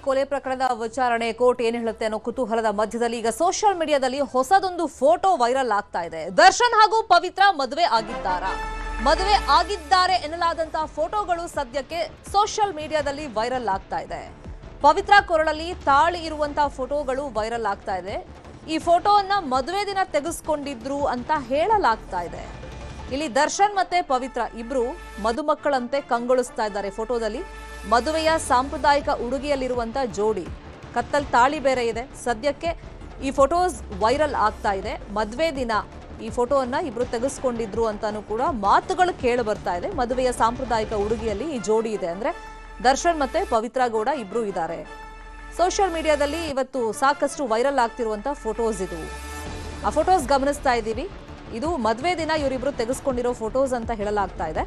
ಕೊಲೆ ಪ್ರಕರಣದ ವಿಚಾರಣೆ ಕೋರ್ಟ್ ಏನು ಹೇಳುತ್ತೆ ಅನ್ನೋ ಕುತೂಹಲದ ಮಧ್ಯದಲ್ಲಿ ಈಗ ಸೋಷಿಯಲ್ ಮೀಡಿಯಾದಲ್ಲಿ ಹೊಸದೊಂದು ಫೋಟೋ ವೈರಲ್ ಆಗ್ತಾ ಇದೆ. ದರ್ಶನ್ ಹಾಗೂ ಪವಿತ್ರ ಮದುವೆ ಆಗಿದ್ದಾರೆ ಎನ್ನಲಾದಂತಹ ಫೋಟೋಗಳು ಸದ್ಯಕ್ಕೆ ಸೋಷಿಯಲ್ ಮೀಡಿಯಾದಲ್ಲಿ ವೈರಲ್ ಆಗ್ತಾ ಇದೆ. ಪವಿತ್ರ ಕೊರಳಲ್ಲಿ ತಾಳಿ ಇರುವಂತಹ ಫೋಟೋಗಳು ವೈರಲ್ ಆಗ್ತಾ ಇದೆ. ಈ ಫೋಟೋವನ್ನ ಮದುವೆ ದಿನ ತೆಗೆಸ್ಕೊಂಡಿದ್ರು ಅಂತ ಹೇಳಲಾಗ್ತಾ ಇದೆ. ಇಲ್ಲಿ ದರ್ಶನ್ ಮತ್ತೆ ಪವಿತ್ರ ಇಬ್ರು ಮದುಮಕ್ಕಳಂತೆ ಕಂಗೊಳಿಸ್ತಾ ಇದ್ದಾರೆ. ಫೋಟೋದಲ್ಲಿ ಮದುವೆಯ ಸಾಂಪ್ರದಾಯಿಕ ಉಡುಗೆಯಲ್ಲಿರುವಂತ ಜೋಡಿ, ಕತ್ತಲ್ ತಾಳಿ ಬೇರೆ ಇದೆ. ಸದ್ಯಕ್ಕೆ ಈ ಫೋಟೋಸ್ ವೈರಲ್ ಆಗ್ತಾ ಇದೆ. ಮದುವೆ ದಿನ ಈ ಫೋಟೋವನ್ನ ಇಬ್ರು ತೆಗೆಸ್ಕೊಂಡಿದ್ರು ಅಂತಾನೂ ಕೂಡ ಮಾತುಗಳು ಕೇಳಿ ಬರ್ತಾ ಇದೆ. ಮದುವೆಯ ಸಾಂಪ್ರದಾಯಿಕ ಉಡುಗೆಯಲ್ಲಿ ಈ ಜೋಡಿ ಇದೆ, ಅಂದ್ರೆ ದರ್ಶನ್ ಮತ್ತೆ ಪವಿತ್ರ ಗೌಡ ಇಬ್ರು ಇದ್ದಾರೆ. ಸೋಷಿಯಲ್ ಮೀಡಿಯಾದಲ್ಲಿ ಇವತ್ತು ಸಾಕಷ್ಟು ವೈರಲ್ ಆಗ್ತಿರುವಂತ ಫೋಟೋಸ್ ಇದು. ಆ ಫೋಟೋಸ್ ಗಮನಿಸ್ತಾ ಇದ್ದೀವಿ. ಇದು ಮದುವೆ ದಿನ ಇವರಿಬ್ರು ತೆಗೆಸ್ಕೊಂಡಿರೋ ಫೋಟೋಸ್ ಅಂತ ಹೇಳಲಾಗ್ತಾ ಇದೆ.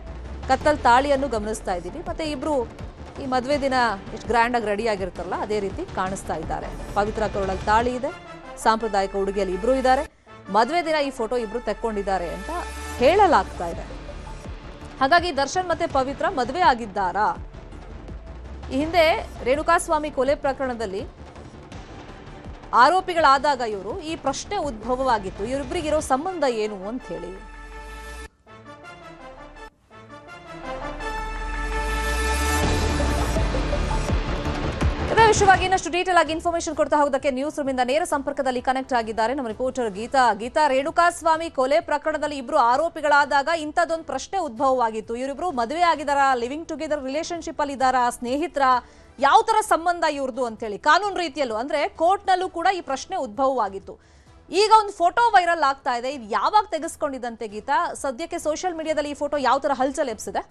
ಕತ್ತಲ್ ತಾಳಿಯನ್ನು ಗಮನಿಸ್ತಾ ಇದ್ದೀವಿ. ಮತ್ತೆ ಇಬ್ರು ಈ ಮದುವೆ ದಿನ ಎಷ್ಟು ಗ್ರ್ಯಾಂಡ್ ಆಗಿ ರೆಡಿ ಆಗಿರ್ತಾರಲ್ಲ ಅದೇ ರೀತಿ ಕಾಣಿಸ್ತಾ ಇದ್ದಾರೆ. ಪವಿತ್ರ ಕೊರಳಲ್ಲಿ ತಾಳಿ ಇದೆ, ಸಾಂಪ್ರದಾಯಿಕ ಉಡುಗೆಯಲ್ಲಿ ಇಬ್ರು ಇದ್ದಾರೆ. ಮದುವೆ ದಿನ ಈ ಫೋಟೋ ಇಬ್ರು ತೆಕ್ಕೊಂಡಿದ್ದಾರೆ ಅಂತ ಹೇಳಲಾಗ್ತಾ ಇದೆ. ಹಾಗಾಗಿ ದರ್ಶನ್ ಮತ್ತೆ ಪವಿತ್ರ ಮದುವೆ ಆಗಿದ್ದಾರಾ? ಈ ಹಿಂದೆ ರೇಣುಕಾಸ್ವಾಮಿ ಕೊಲೆ ಪ್ರಕರಣದಲ್ಲಿ ಆರೋಪಿಗಳಾದಾಗ ಇವರು ಈ ಪ್ರಶ್ನೆ ಉದ್ಭವವಾಗಿತ್ತು, ಇವರಿಬ್ಬರಿಗಿರೋ ಸಂಬಂಧ ಏನು ಅಂತ ಹೇಳಿ. ಇದರ ವಿಷಯವಾಗಿ ಇನ್ನಷ್ಟು ಡೀಟೇಲ್ ಆಗಿ ಇನ್ಫಾರ್ಮೇಶನ್ ಕೊಡ್ತಾ ಹೋಗೋದಕ್ಕೆ ನ್ಯೂಸ್ ರೂಮ್ ಇಂದ ನೇರ ಸಂಪರ್ಕದಲ್ಲಿ ಕನೆಕ್ಟ್ ಆಗಿದ್ದಾರೆ ನಮ್ಮ ರಿಪೋರ್ಟರ್ ಗೀತಾ. ರೇಣುಕಾಸ್ವಾಮಿ ಕೊಲೆ ಪ್ರಕರಣದಲ್ಲಿ ಇಬ್ರು ಆರೋಪಿಗಳಾದಾಗ ಇಂಥದ್ದೊಂದು ಪ್ರಶ್ನೆ ಉದ್ಭವವಾಗಿತ್ತು. ಇವರಿಬ್ರು ಮದುವೆ ಆಗಿದಾರ, ಲಿವಿಂಗ್ ಟುಗೆದರ್ ರಿಲೇಶನ್ಶಿಪ್ ಅಲ್ಲಿ ಇದಾರ, ಸ್ನೇಹಿತರ, ಯಾವ ತರ ಸಂಬಂಧ ಇವ್ರದ್ದು ಅಂತ ಹೇಳಿ ಕಾನೂನು ರೀತಿಯಲ್ಲೂ ಅಂದ್ರೆ ಕೋರ್ಟ್ ನಲ್ಲೂ ಕೂಡ ಈ ಪ್ರಶ್ನೆ ಉದ್ಭವವಾಗಿತ್ತು. ಈಗ ಒಂದು ಫೋಟೋ ವೈರಲ್ ಆಗ್ತಾ ಇದೆ. ಇದು ಯಾವಾಗ ತೆಗೆಸ್ಕೊಂಡಿದ್ದಂತೆ ಗೀತಾ? ಸದ್ಯಕ್ಕೆ ಸೋಷಿಯಲ್ ಮೀಡಿಯಾದಲ್ಲಿ ಈ ಫೋಟೋ ಯಾವ ತರ ಹಲ್ಚಲ್ ಎಬ್ಸಿದೆ?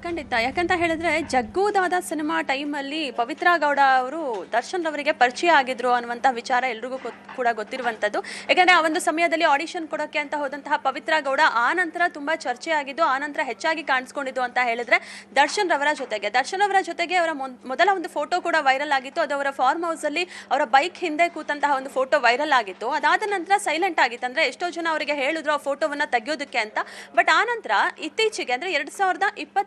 ಖಂಡಿತ. ಯಾಕಂತ ಹೇಳಿದ್ರೆ ಜಗ್ಗೂದಾದ ಸಿನಿಮಾ ಟೈಮಲ್ಲಿ ಪವಿತ್ರ ಗೌಡ ಅವರು ದರ್ಶನ್ ರವರಿಗೆ ಪರಿಚಯ ಆಗಿದ್ರು ಅನ್ನುವಂಥ ವಿಚಾರ ಎಲ್ರಿಗೂ ಕೂಡ ಗೊತ್ತಿರುವಂಥದ್ದು. ಯಾಕಂದರೆ ಆ ಒಂದು ಸಮಯದಲ್ಲಿ ಆಡಿಷನ್ ಕೊಡೋಕ್ಕೆ ಅಂತ ಹೋದಂತಹ ಪವಿತ್ರ ಗೌಡ ಆ ನಂತರ ತುಂಬ ಚರ್ಚೆ ಆಗಿದ್ದು, ಆ ನಂತರ ಹೆಚ್ಚಾಗಿ ಕಾಣಿಸ್ಕೊಂಡಿದ್ದು ಅಂತ ಹೇಳಿದ್ರೆ ದರ್ಶನ್ ರವರ ಜೊತೆಗೆ ಅವರ ಮೊದಲ ಒಂದು ಫೋಟೋ ಕೂಡ ವೈರಲ್ ಆಗಿತ್ತು. ಅದು ಅವರ ಫಾರ್ಮ್ ಹೌಸಲ್ಲಿ ಅವರ ಬೈಕ್ ಹಿಂದೆ ಕೂತಂತಹ ಒಂದು ಫೋಟೋ ವೈರಲ್ ಆಗಿತ್ತು. ಅದಾದ ನಂತರ ಸೈಲೆಂಟ್ ಆಗಿತ್ತು. ಅಂದರೆ ಎಷ್ಟೋ ಜನ ಅವರಿಗೆ ಹೇಳಿದ್ರು ಆ ಫೋಟೋವನ್ನು ತೆಗೆಯೋದಕ್ಕೆ ಅಂತ. ಬಟ್ ಆ ನಂತರ ಇತ್ತೀಚೆಗೆ ಅಂದರೆ 2024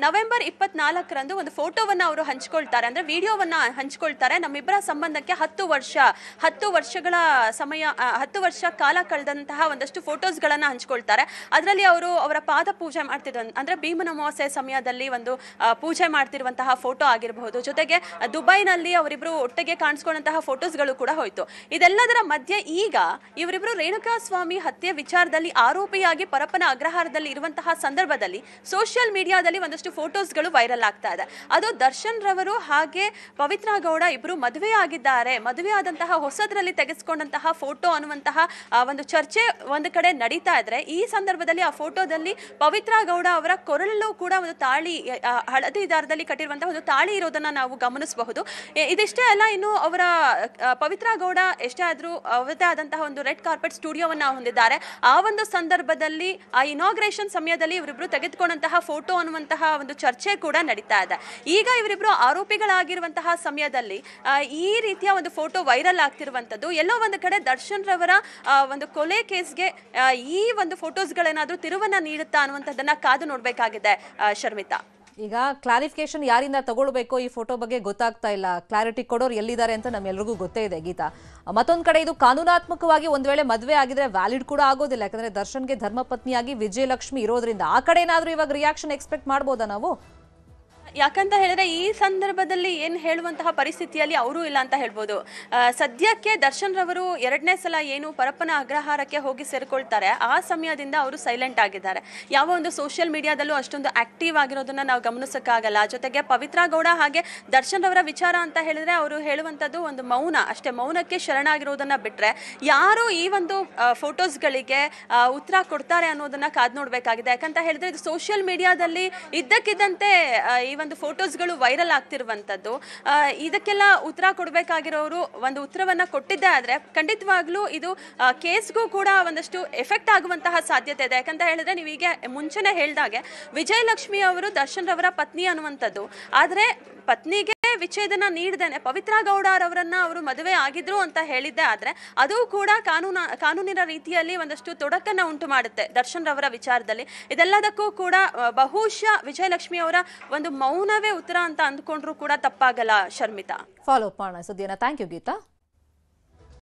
ನವೆಂಬರ್ 24ರಂದು ಒಂದು ಫೋಟೋವನ್ನು ಅವರು ಹಂಚ್ಕೊಳ್ತಾರೆ, ಅಂದ್ರೆ ವಿಡಿಯೋವನ್ನ ಹಂಚ್ಕೊಳ್ತಾರೆ. ನಮ್ಮಿಬ್ಬರ ಸಂಬಂಧಕ್ಕೆ 10 ವರ್ಷಗಳ ಸಮಯ, 10 ವರ್ಷ ಕಾಲ ಕಳೆದಂತಹ ಒಂದಷ್ಟು ಫೋಟೋಸ್ಗಳನ್ನ ಹಂಚ್ಕೊಳ್ತಾರೆ. ಅದರಲ್ಲಿ ಅವರು ಅವರ ಪಾದ ಪೂಜೆ ಮಾಡ್ತಿದ್ರು, ಅಂದ್ರೆ ಭೀಮನ ಅಮಾವಾಸ್ಯೆ ಸಮಯದಲ್ಲಿ ಒಂದು ಪೂಜೆ ಮಾಡ್ತಿರುವಂತಹ ಫೋಟೋ ಆಗಿರಬಹುದು. ಜೊತೆಗೆ ದುಬೈನಲ್ಲಿ ಅವರಿಬ್ರು ಒಟ್ಟಿಗೆ ಕಾಣಿಸ್ಕೊಂಡಂತಹ ಫೋಟೋಸ್ಗಳು ಕೂಡ ಹೋಯ್ತು. ಇದೆಲ್ಲದರ ಮಧ್ಯೆ ಈಗ ಇವರಿಬ್ರು ರೇಣುಕಾಸ್ವಾಮಿ ಹತ್ಯೆ ವಿಚಾರದಲ್ಲಿ ಆರೋಪಿಯಾಗಿ ಪರಪ್ಪನ ಅಗ್ರಹಾರದಲ್ಲಿ ಇರುವಂತಹ ಸಂದರ್ಭದಲ್ಲಿ ಸೋಷಿಯಲ್ ಮೀಡಿಯಾದಲ್ಲಿ ಒಂದಷ್ಟು ಫೋಟೋಸ್ಗಳು ವೈರಲ್ ಆಗ್ತಾ ಇದೆ. ಅದು ದರ್ಶನ್ ರವರು ಹಾಗೆ ಪವಿತ್ರ ಗೌಡ ಇಬ್ರು ಮದುವೆ ಆಗಿದ್ದಾರೆ, ಮದುವೆ ಆದಂತಹ ಹೊಸದ್ರಲ್ಲಿ ತೆಗೆಸ್ಕೊಂಡಂತಹ ಫೋಟೋ ಅನ್ನುವಂತಹ ಒಂದು ಚರ್ಚೆ ಒಂದು ಕಡೆ ನಡೀತಾ ಇದ್ರೆ, ಈ ಸಂದರ್ಭದಲ್ಲಿ ಆ ಫೋಟೋದಲ್ಲಿ ಪವಿತ್ರ ಗೌಡ ಅವರ ಕೊರಳಲ್ಲೂ ಕೂಡ ಒಂದು ತಾಳಿ, ಹಳದಿ ದಾರದಲ್ಲಿ ಕಟ್ಟಿರುವಂತಹ ಒಂದು ತಾಳಿ ಇರೋದನ್ನ ನಾವು ಗಮನಿಸಬಹುದು. ಇದಿಷ್ಟೇ ಅಲ್ಲ, ಇನ್ನು ಅವರ ಪವಿತ್ರ ಗೌಡ ಎಷ್ಟೇ ಆದ್ರೂ ಅವರದೇ ಆದಂತಹ ಒಂದು ರೆಡ್ ಕಾರ್ಪೆಟ್ ಸ್ಟುಡಿಯೋವನ್ನ ಹೊಂದಿದ್ದಾರೆ. ಆ ಒಂದು ಸಂದರ್ಭದಲ್ಲಿ ಆ ಇನಾಗ್ರೇಷನ್ ಸಮಯದಲ್ಲಿ ಇವರಿಬ್ರು ತೆಗೆದುಕೊಂಡಂತಹ ಫೋಟೋ ಅನ್ನುವಂತಹ ಒಂದು ಚರ್ಚೆ ಕೂಡ ನಡೀತಾ ಇದೆ. ಈಗ ಇವರಿಬ್ರು ಆರೋಪಿಗಳಾಗಿರುವಂತಹ ಸಮಯದಲ್ಲಿ ಈ ರೀತಿಯ ಒಂದು ಫೋಟೋ ವೈರಲ್ ಆಗ್ತಿರುವಂತದ್ದು ಎಲ್ಲೋ ಒಂದು ಕಡೆ ದರ್ಶನ್ ರವರ ಒಂದು ಕೊಲೆ ಕೇಸ್ಗೆ ಈ ಒಂದು ಫೋಟೋಸ್ಗಳೇನಾದ್ರೂ ತಿರುವನ್ನ ನೀಡುತ್ತಾ ಅನ್ನುವಂಥದ್ದನ್ನ ಕಾದು ನೋಡ್ಬೇಕಾಗಿದೆ ಶರ್ಮಿತಾ. ಈಗ ಕ್ಲಾರಿಫಿಕೇಶನ್ ಯಾರಿಂದ ತಗೊಳ್ಬೇಕೋ ಈ ಫೋಟೋ ಬಗ್ಗೆ ಗೊತ್ತಾಗ್ತಾ ಇಲ್ಲ. ಕ್ಲಾರಿಟಿ ಕೊಡೋರು ಎಲ್ಲಿದ್ದಾರೆ ಅಂತ ನಮ್ಮೆಲ್ಲರಿಗೂ ಗೊತ್ತೇ ಇದೆ ಗೀತಾ. ಮತ್ತೊಂದ್ ಕಡೆ ಇದು ಕಾನೂನಾತ್ಮಕವಾಗಿ ಒಂದ್ ವೇಳೆ ಮದುವೆ ಆಗಿದ್ರೆ ವ್ಯಾಲಿಡ್ ಕೂಡ ಆಗೋದಿಲ್ಲ. ಯಾಕಂದ್ರೆ ದರ್ಶನ್ಗೆ ಧರ್ಮಪತ್ನಿಯಾಗಿ ವಿಜಯಲಕ್ಷ್ಮಿ ಇರೋದ್ರಿಂದ ಆ ಕಡೆ ಏನಾದ್ರೂ ಇವಾಗ ರಿಯಾಕ್ಷನ್ ಎಕ್ಸ್ಪೆಕ್ಟ್ ಮಾಡ್ಬೋದಾ ನಾವು? ಯಾಕಂತ ಹೇಳಿದ್ರೆ ಈ ಸಂದರ್ಭದಲ್ಲಿ ಏನು ಹೇಳುವಂತಹ ಪರಿಸ್ಥಿತಿಯಲ್ಲಿ ಅವರು ಇಲ್ಲ ಅಂತ ಹೇಳ್ಬೋದು. ಸದ್ಯಕ್ಕೆ ದರ್ಶನ್ ರವರು 2ನೇ ಸಲ ಏನು ಪರಪ್ಪನ ಅಗ್ರಹಾರಕ್ಕೆ ಹೋಗಿ ಸೇರಿಕೊಳ್ತಾರೆ, ಆ ಸಮಯದಿಂದ ಅವರು ಸೈಲೆಂಟ್ ಆಗಿದ್ದಾರೆ. ಯಾವ ಒಂದು ಸೋಷಿಯಲ್ ಮೀಡಿಯಾದಲ್ಲೂ ಅಷ್ಟೊಂದು ಆಕ್ಟಿವ್ ಆಗಿರೋದನ್ನ ನಾವು ಗಮನಿಸೋಕ್ಕಾಗಲ್ಲ. ಜೊತೆಗೆ ಪವಿತ್ರ ಗೌಡ ಹಾಗೆ ದರ್ಶನ್ ರವರ ವಿಚಾರ ಅಂತ ಹೇಳಿದ್ರೆ ಅವರು ಹೇಳುವಂಥದ್ದು ಒಂದು ಮೌನ ಅಷ್ಟೇ, ಮೌನಕ್ಕೆ ಶರಣಾಗಿರೋದನ್ನ ಬಿಟ್ರೆ ಯಾರು ಈ ಒಂದು ಫೋಟೋಸ್ಗಳಿಗೆ ಉತ್ತರ ಕೊಡ್ತಾರೆ ಅನ್ನೋದನ್ನ ಕಾದ್ ನೋಡ್ಬೇಕಾಗಿದೆ. ಯಾಕಂತ ಹೇಳಿದ್ರೆ ಇದು ಸೋಷಿಯಲ್ ಮೀಡಿಯಾದಲ್ಲಿ ಇದ್ದಕ್ಕಿದ್ದಂತೆ ಈ ಒಂದು ಫೋಟೋಸ್ಗಳು ವೈರಲ್ ಆಗ್ತಿರುವಂತದ್ದು. ಇದಕ್ಕೆಲ್ಲ ಉತ್ತರ ಕೊಡಬೇಕಾಗಿರೋರು ಒಂದು ಉತ್ತರವನ್ನ ಕೊಟ್ಟಿದ್ದೇ ಆದ್ರೆ ಖಂಡಿತವಾಗ್ಲೂ ಇದು ಕೇಸ್ಗೂ ಕೂಡ ಒಂದಷ್ಟು ಎಫೆಕ್ಟ್ ಆಗುವಂತಹ ಸಾಧ್ಯತೆ ಇದೆ. ಯಾಕಂತ ಹೇಳಿದ್ರೆ ನೀವೀಗ ಮುಂಚೆನೆ ಹೇಳ್ದಾಗೆ ವಿಜಯಲಕ್ಷ್ಮಿ ಅವರು ದರ್ಶನ್ ರವರ ಪತ್ನಿ ಅನ್ನುವಂಥದ್ದು, ಆದ್ರೆ ಪತ್ನಿಗೆ ವಿಚ್ಛೇದನ ನೀಡದೇನೆ ಪವಿತ್ರ ಗೌಡ ಅವರನ್ನ ಅವರು ಮದುವೆ ಆಗಿದ್ರು ಅಂತ ಹೇಳಿದ್ದೆ ಆದ್ರೆ ಅದು ಕೂಡ ಕಾನೂನಿನ ರೀತಿಯಲ್ಲಿ ಒಂದಷ್ಟು ತೊಡಕನ್ನ ಉಂಟು ಮಾಡುತ್ತೆ ದರ್ಶನ್ ರವರ ವಿಚಾರದಲ್ಲಿ. ಇದೆಲ್ಲದಕ್ಕೂ ಕೂಡ ಬಹುಶಃ ವಿಜಯಲಕ್ಷ್ಮಿ ಅವರ ಒಂದು ಮೌನವೇ ಉತ್ತರ ಅಂತ ಅಂದ್ಕೊಂಡ್ರು ಕೂಡ ತಪ್ಪಾಗಲ್ಲ ಶರ್ಮಿತಾ. ಫಾಲೋ ಅಪ್ ಮಾಡೋಣ ಸುದ್ದಿಯನ್ನ. Thank you Geetha.